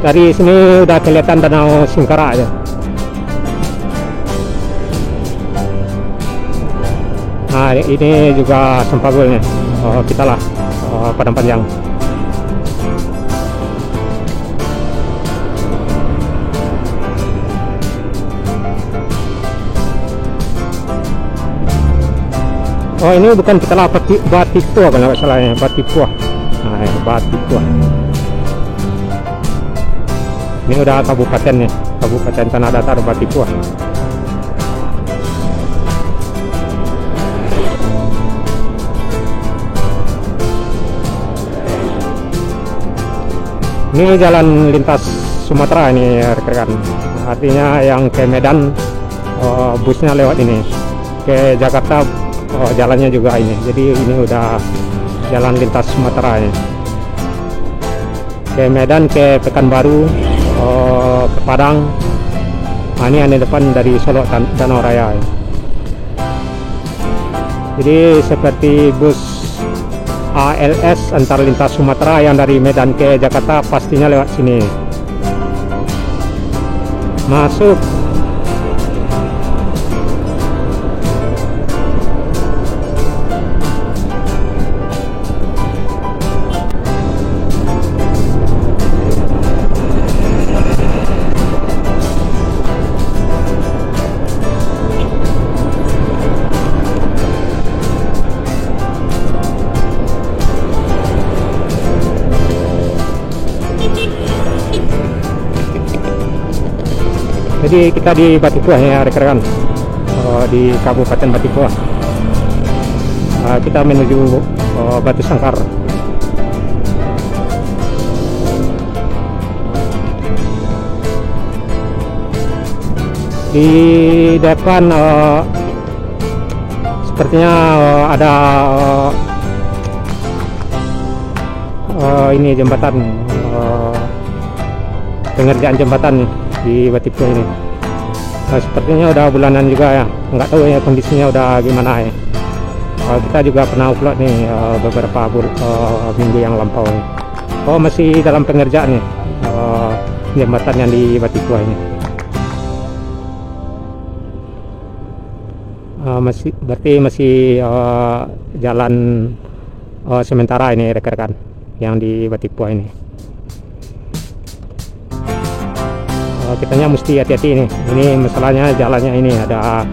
Dari sini udah kelihatan Danau Singkara aja. Nah, ini juga Sempagulnya. Kita lah Padang Panjang. Oh, ini bukan kita lah Batipua kalau nggak salah ya, Batipua. Nah, ya, Batipua. Ini udah kabupaten ya, Kabupaten Tanah Datar Batipua. Ini jalan lintas Sumatera ini rekan-rekan. Artinya yang ke Medan busnya lewat ini. Ke Jakarta jalannya juga ini. Jadi ini udah jalan lintas Sumatera ini. Ke Medan, ke Pekanbaru, ke Padang. Nah, ini yang di depan dari Solo Danau Raya. Jadi seperti bus ALS antar lintas Sumatera yang dari Medan ke Jakarta pastinya lewat sini. Masuk. Jadi kita di Batipua ya rekan-rekan, di Kabupaten Batipua. Kita menuju Batu Sangkar. Di depan sepertinya ada ini jembatan, pengerjaan jembatan di Batipua ini. Sepertinya udah bulanan juga ya, nggak tahu ya kondisinya udah gimana ya. Kita juga pernah upload nih beberapa minggu yang lampau nih. Masih dalam pengerjaan nih jembatan yang di Batipua ini. Berarti masih jalan sementara ini rekan-rekan yang di Batipua ini. Kitanya mesti hati-hati ini. Ini masalahnya jalannya ini ada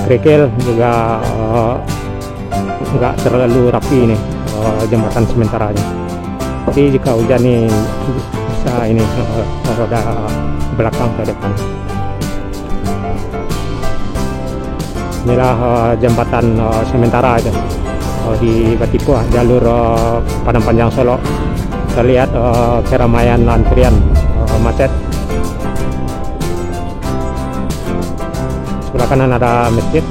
kerikil, juga nggak terlalu rapi ini jembatan sementaranya. Jadi jika hujan nih bisa ini roda belakang ke depan. Inilah jembatan sementara aja di Batipua, jalur Padang Panjang Solo. Kita lihat keramaian antrian macet. Sebelah kanan ada masjid.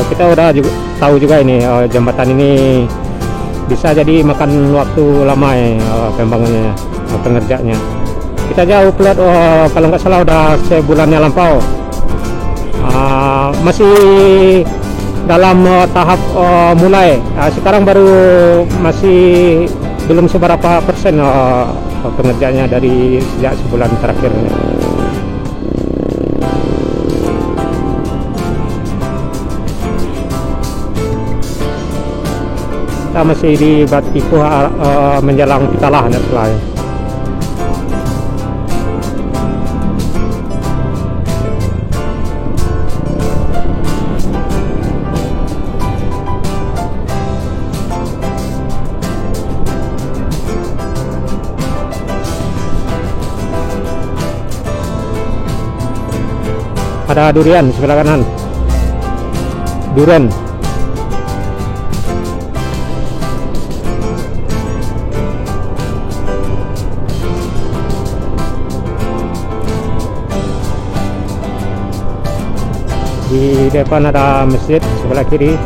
Kita udah tahu juga ini jembatan ini bisa jadi makan waktu lama ya pembangunannya, pengerjaannya. Kita jauh upload kalau nggak salah udah sebulannya lampau. Masih dalam tahap mulai. Sekarang baru masih belum seberapa persen pengerjaannya dari sejak sebulan terakhir. Kita masih di Batipua menjelang Pitalah dan selain. Ada durian sebelah kanan. Durian. Di depan ada masjid sebelah kiri.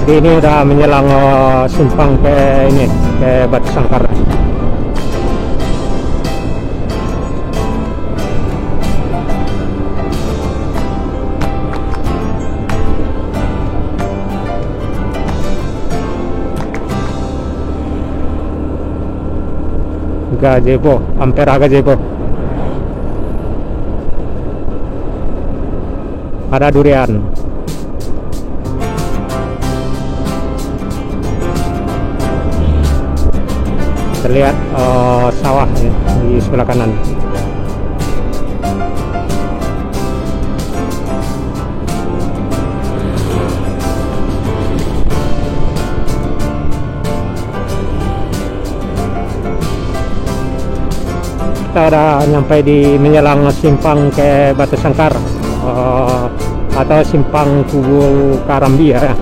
Jadi ini udah menjelang simpang ke ini, ke Batu Sangkar. Gazebo, Ampera Gazebo. Ada durian. Terlihat sawah ya, di sebelah kanan. Kita udah nyampe di menjelang simpang ke Batu Sangkar, atau simpang Kubu Karambi ya,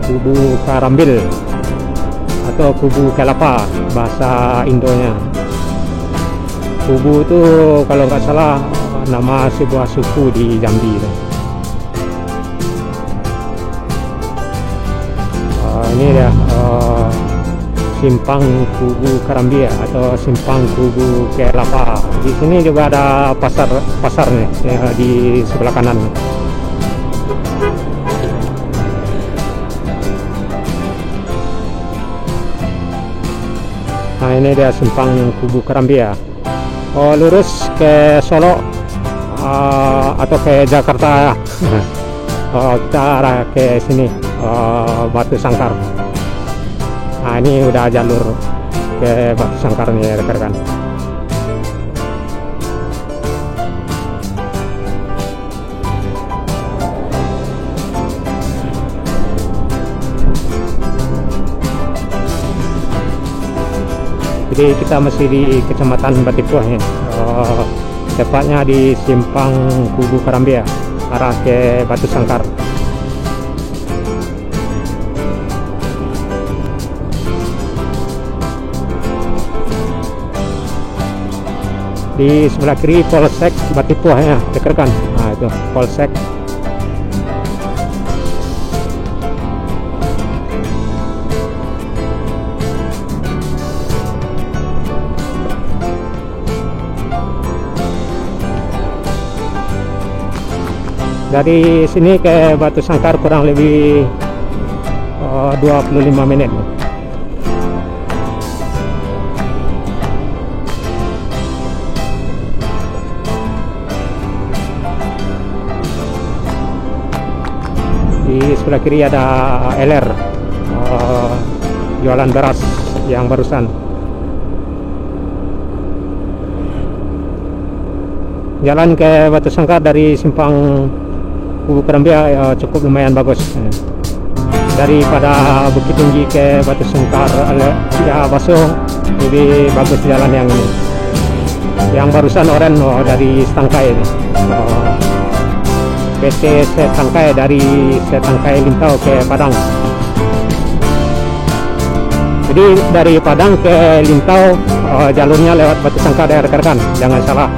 Kubu Karambil atau Kubu Kelapa bahasa Indonya. Kubu itu kalau nggak salah nama sebuah suku di Jambi. Ini ya simpang Kubu Karambi atau simpang Kubu Kelapa. Di sini juga ada pasar nih ya, di sebelah kanan. Nah ini dia simpang Kubu Karambi ya. Lurus ke Solo atau ke Jakarta. Kita arah ke sini, Batu Sangkar. Nah ini udah jalur ke Batu Sangkar nih rekan-rekan. Jadi kita masih di Kecamatan Batipuah ya. Tepatnya di simpang Kubu Karambi ya, arah ke Batu Sangkar. Di sebelah kiri Polsek Batipuah ya, rekan-rekan. Nah itu Polsek. Dari sini ke Batu Sangkar kurang lebih 25 menit. Di sebelah kiri ada LR jualan beras yang barusan. Jalan ke Batu Sangkar dari simpang Kubu Karambi cukup lumayan bagus. Daripada Bukit Tinggi ke Batu Sangkar ya basuh, lebih bagus jalan yang ini. Yang barusan oren dari Setangkai ini. PT Setangkai, dari Setangkai Lintau ke Padang. Jadi dari Padang ke Lintau jalurnya lewat Batu Sangkar ya rekan-rekan, jangan salah.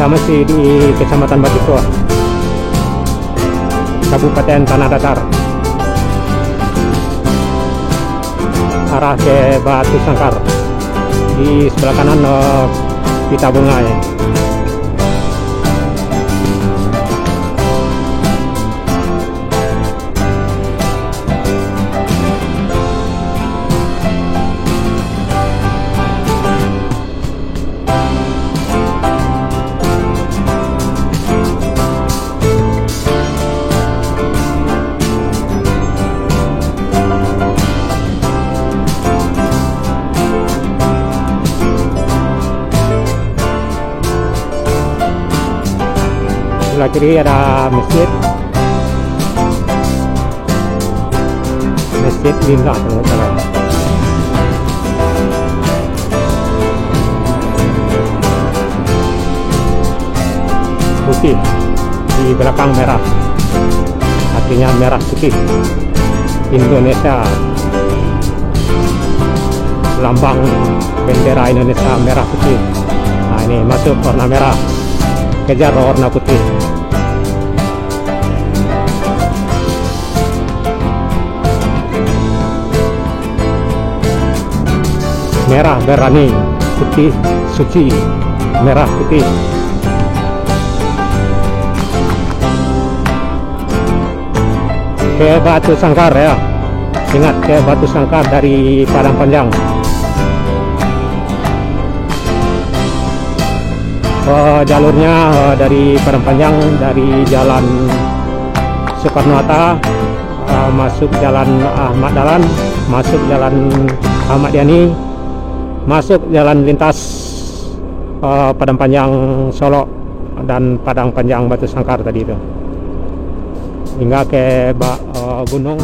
Kita masih di Kecamatan Batipuah, Kabupaten Tanah Datar, arah ke Batu Sangkar. Di sebelah kanan Pita Bunga ya. Sebelah kiri ada masjid Lingga kalau nggak salah. Putih di belakang merah, hati artinya merah putih Indonesia. Lambang bendera Indonesia merah putih. Nah ini masuk warna merah, kejar warna putih. Merah berani, putih suci, merah putih. Ke Batu Sangkar ya, ingat ke Batu Sangkar dari Padang Panjang. Jalurnya dari Padang Panjang, dari Jalan Soekarno-Hatta, masuk Jalan Ahmad Dahlan, masuk Jalan Ahmad Yani, masuk jalan lintas Padang Panjang Solo dan Padang Panjang Batu Sangkar tadi itu, hingga ke gunung.